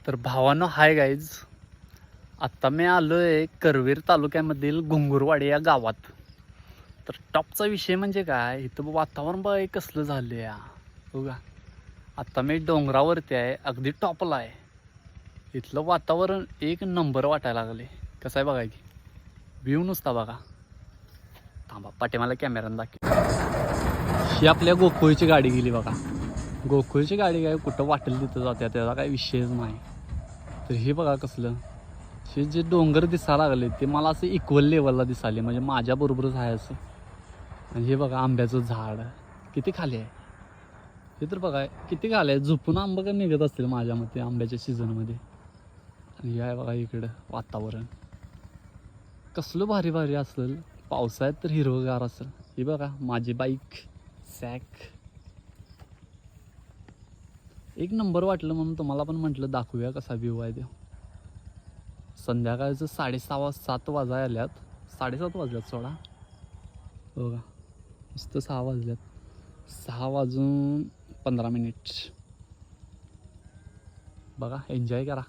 तर भावानं hi guys, आत्ता मी आलो आहे करवीर तालुक्यामधील घुंगुरवाडी या गावात. तर टॉपचा विषय म्हणजे काय, इथं वातावरण बघा कसलं झालं या बघा. आत्ता मी डोंगरावरती आहे, अगदी टॉपला आहे. इथलं वातावरण एक नंबर वाटायला लागले. कसं आहे बघा की व्ह्यू नुसता बघा. थांबा पाठीमाला कॅमेरानं दाखव. ही आपल्या गोकुळची गाडी गेली बघा. गोकुळची गाडी काय कुठं वाटेल तिथं जाते, त्याचा काही विषयच नाही. तर हे बघा कसलं, हे जे डोंगर दिसायला लागले ते मला असं इक्वल लेवलला दिसाले, म्हणजे माझ्याबरोबरच आहे असं. आणि हे बघा आंब्याचं झाड किती खाली आहे. हे तर बघा किती खाली आहे, झोपून आंबा का निघत असतील माझ्या मते आंब्याच्या सीझनमध्ये. आणि हे आहे बघा इकडं वातावरण कसलं भारी भारी असेल. पावसाळ्यात तर हिरवगार असेल. हे बघा माझी बाईक सॅक एक नंबर वाटलं म्हणून तुम्हाला पण म्हटलं दाखवूया कसा व्ह्यू आहे तो. संध्याकाळचं 6:30-7 वाजाय आल्यात. 7:30 वाजल्यात सोडा बघा. नुसतं 6 वाजल्यात. 6:15 बघा एन्जॉय करा.